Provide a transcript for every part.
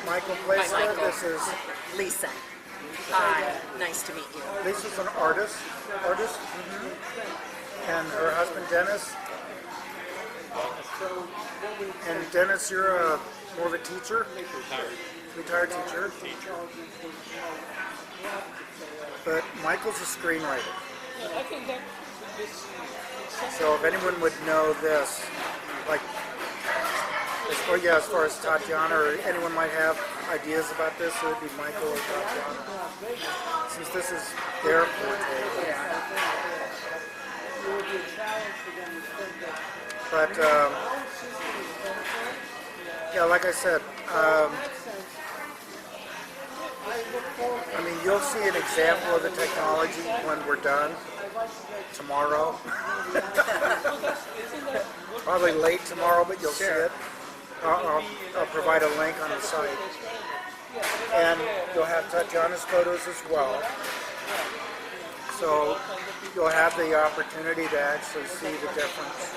Michael Placer. Hi, Michael. This is Lisa. Hi, nice to meet you. Lisa's an artist, and her husband Dennis. And Dennis, you're more of a teacher, retired teacher. But Michael's a screenwriter. So if anyone would know this, like, as far as Tatyana or anyone might have ideas about this, it would be Michael or Tatyana, since this is their forte. But yeah, like I said, I mean, you'll see an example of the technology when we're done tomorrow. Probably late tomorrow, but you'll see it. I'll provide a link on the site. And you'll have Tatyana's photos as well. So you'll have the opportunity to actually see the difference.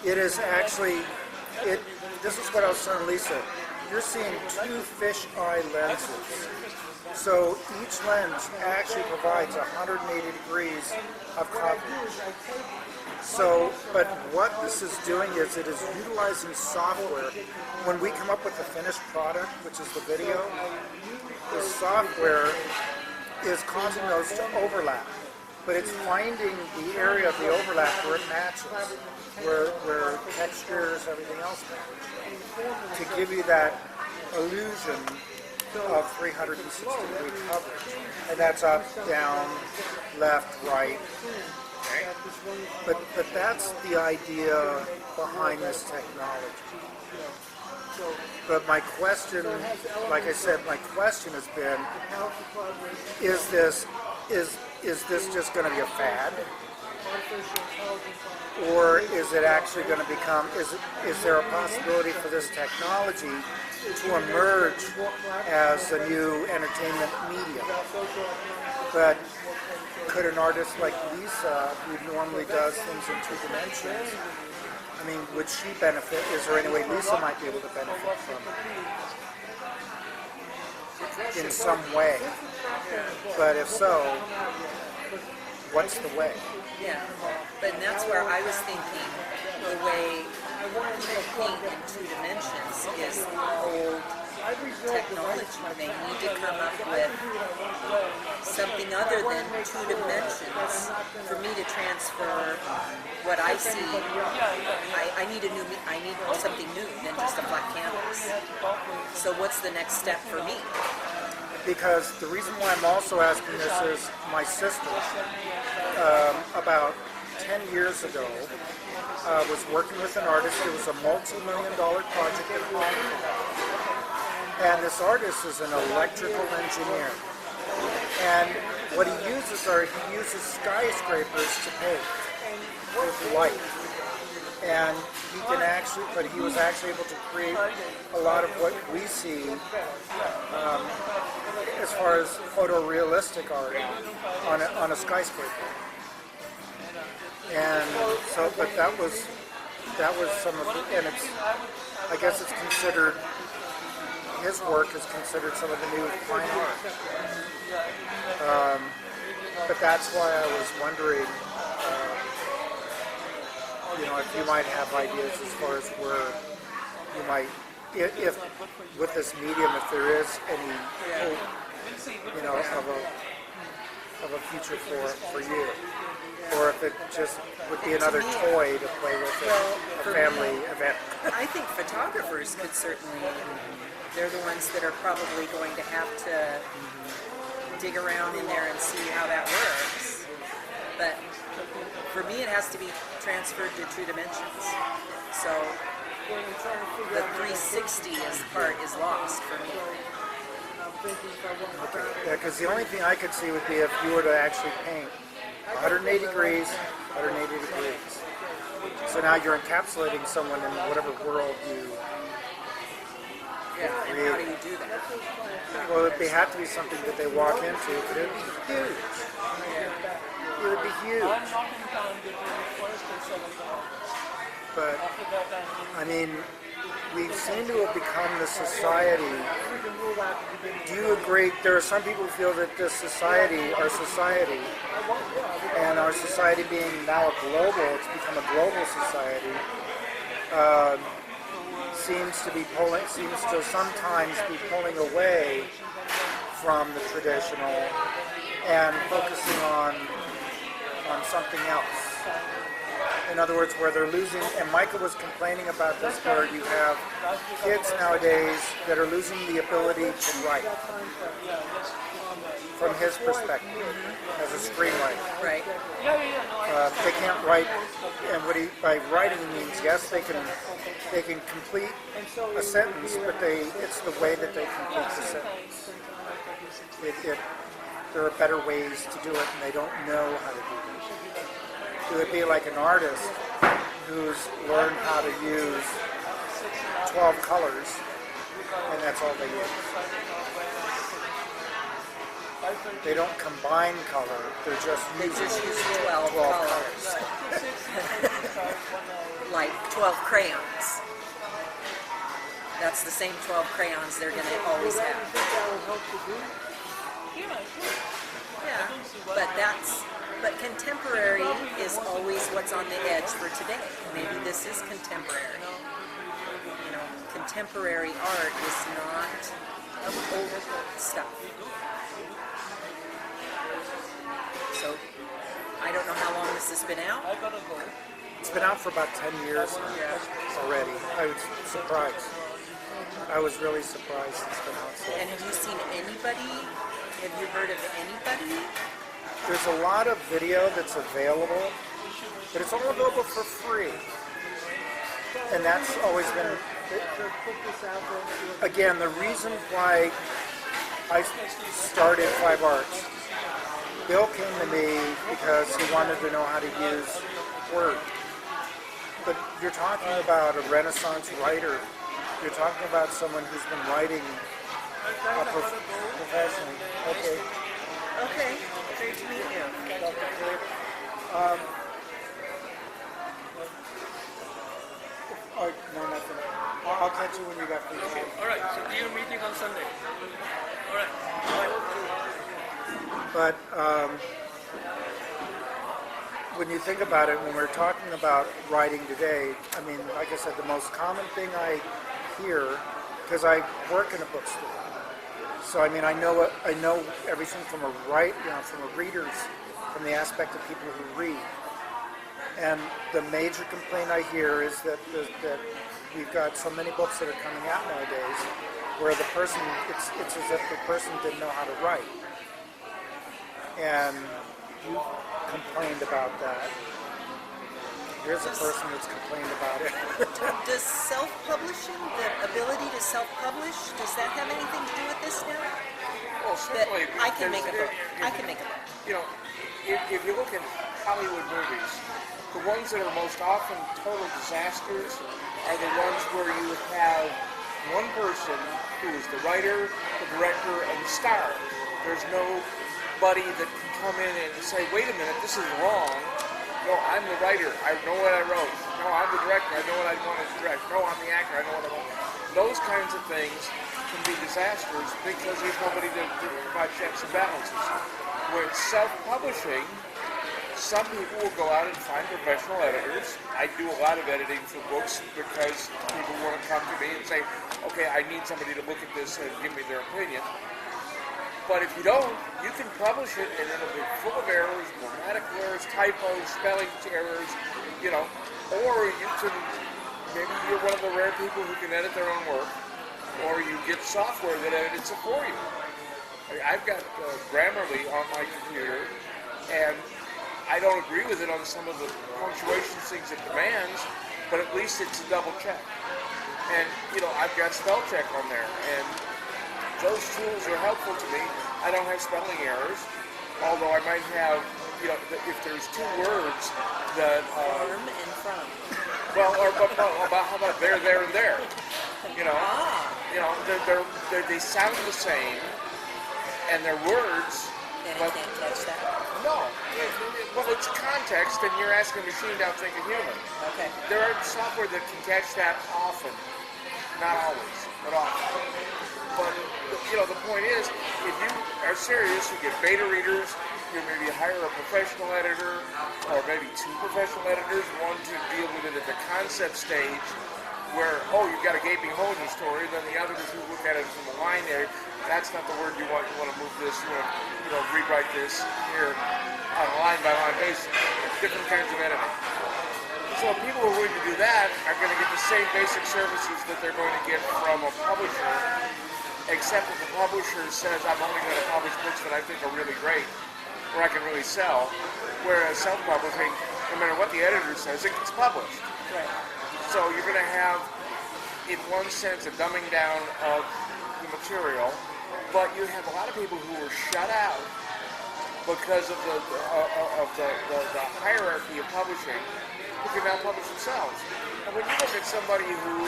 It is actually, this is what I was telling Lisa. You're seeing two fisheye lenses. So each lens actually provides 180 degrees of coverage. So, but what this is doing is it is utilizing software. When we come up with the finished product, which is the video, the software is causing those to overlap. But it's finding the area of the overlap where it matches, where textures, everything else match, to give you that illusion of 360 degree coverage. And that's up, down, left, right. But that's the idea behind this technology. But my question, like I said, my question has been, is this just going to be a fad? Or is it actually going to become, is there a possibility for this technology to emerge as a new entertainment medium? But could an artist like Lisa, who normally does things in 2 dimensions, I mean, would she benefit? Is there any way Lisa might be able to benefit from it? In some way. But if so, what's the way? Yeah, but that's where I was thinking the way people paint in 2 dimensions is old technology. They need to come up with something other than 2 dimensions for me to transfer what I see. I need something new than just a flat canvas. So what's the next step for me? Because the reason why I'm also asking this is my sister, about 10 years ago, was working with an artist. It was a multi-million-dollar project in Hollywood. And this artist is an electrical engineer. And what he uses skyscrapers to paint with light. And he was actually able to create a lot of what we see as far as photorealistic art on a skyscraper. And so, but that was some of the, and I guess it's considered, his work is considered some of the new fine art. But that's why I was wondering, if you might have ideas as far as where you might, if with this medium, if there is any hope, of a future for you, or if it just would be another toy to play with at a family event. I think photographers could certainly, they're the ones that are probably going to have to dig around in there and see how that works. But for me, it has to be transferred to 2 dimensions. So the 360 part is lost for me. Okay. Yeah, because the only thing I could see would be if you were to actually paint 180 degrees, 180 degrees. So now you're encapsulating someone in whatever world you Yeah, and how do you do that? Well, it had to be something that they walk into, but it would be huge. It would be huge. But, I mean, we seem to have become the society. Do you agree? There are some people who feel that this society, and our society being now a global, it's become a global society, seems to sometimes be pulling away from the traditional and focusing on something else. In other words, where they're losing, and Micah was complaining about this, where you have kids nowadays that are losing the ability to write, from his perspective, as a screenwriter. Right. They can't write, and by writing means, yes, they can complete a sentence, but it's the way that they complete the sentence. There are better ways to do it, and they don't know how to do it. It would be like an artist who's learned how to use 12 colors, and that's all they use. They don't combine color, they just use 12 colors. Like 12 crayons. That's the same 12 crayons they're going to always have. Yeah, but contemporary is always what's on the edge for today. Maybe this is contemporary. You know, contemporary art is not old stuff. So, I don't know how long this has been out. It's been out for about 10 years already. I was surprised. I was really surprised it's been out so. And have you seen anybody? Have you heard of anybody? There's a lot of video that's available, but it's all available for free. And that's always been, again, the reason why I started Five Arts. Bill came to me because he wanted to know how to use Word. But you're talking about a Renaissance writer. You're talking about someone who's been writing professionally. Okay. Okay. Great to meet you. No, nothing. I'll catch you when you got free time. All right. So we are meeting on Sunday. All right. But when you think about it, when we're talking about writing today, I mean, like I said, the most common thing I hear, because I work in a bookstore, so I mean, I know everything from from a reader's, from the aspect of people who read. And the major complaint I hear is that we've got so many books that are coming out nowadays, where the person, it's as if the person didn't know how to write. And you complained about that. Here's a person that's complained about it. Does self-publishing, the ability to self-publish, does that have anything to do with this now? Well, certainly. I can make a book. I can make a book. You know, if you look at Hollywood movies, the ones that are most often total disasters are the ones where you have one person who is the writer, the director, and the star. There's nobody that can come in and say, wait a minute, this is wrong. No, I'm the writer. I know what I wrote. No, I'm the director. I know what I want to direct. No, I'm the actor. I know what I want. Those kinds of things can be disasters because there's nobody to provide checks and balances. Where it's self-publishing, some people will go out and find professional editors. I do a lot of editing for books because people want to come to me and say, okay, I need somebody to look at this and give me their opinion. But if you don't, you can publish it and it'll be full of errors, grammatical errors, typos, spelling errors, or you can, maybe you're one of the rare people who can edit their own work, or you get software that edits it for you. I've got Grammarly on my computer, and I don't agree with it on some of the punctuation things it demands, but at least it's a double check. And, I've got spell check on there, and those tools are helpful to me. I don't have spelling errors, although I might have, if there's two words that... From and from. Well, or how about there, and there? They sound the same, and they're words. And I can't catch that. No. Well, it's context, and you're asking a machine to outthink a human. Okay. There are software that can catch that often. Not always, but often. But, the point is, if you are serious, you get beta readers, you maybe hire a professional editor, or maybe two professional editors, one to deal with it at the concept stage, where, you've got a gaping hole in your story, then the others who look at it from a line there, that's not the word you want to move this, you want to, rewrite this here on a line-by-line basis. Different kinds of editing. So people who are willing to do that are going to get the same basic services that they're going to get from a publisher, except that the publisher says, I'm only going to publish books that I think are really great, where I can really sell, whereas self-publishing, no matter what the editor says, it gets published. Right. So you're going to have, in one sense, a dumbing down of the material, but you have a lot of people who were shut out because of the hierarchy of publishing, who can now publish themselves. And when you look at somebody who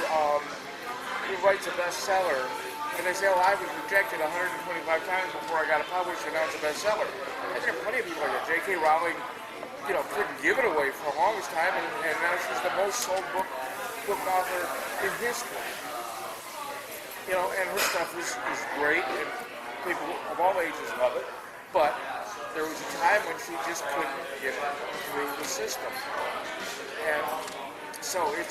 writes a bestseller, and they say, I was rejected 125 times before I got it published, and now it's a bestseller. And there are plenty of people like that. J.K. Rowling, couldn't give it away for the longest time, and now she's the most sold book author in history. And her stuff is great, and people of all ages love it, but there was a time when she just couldn't get it through the system. And so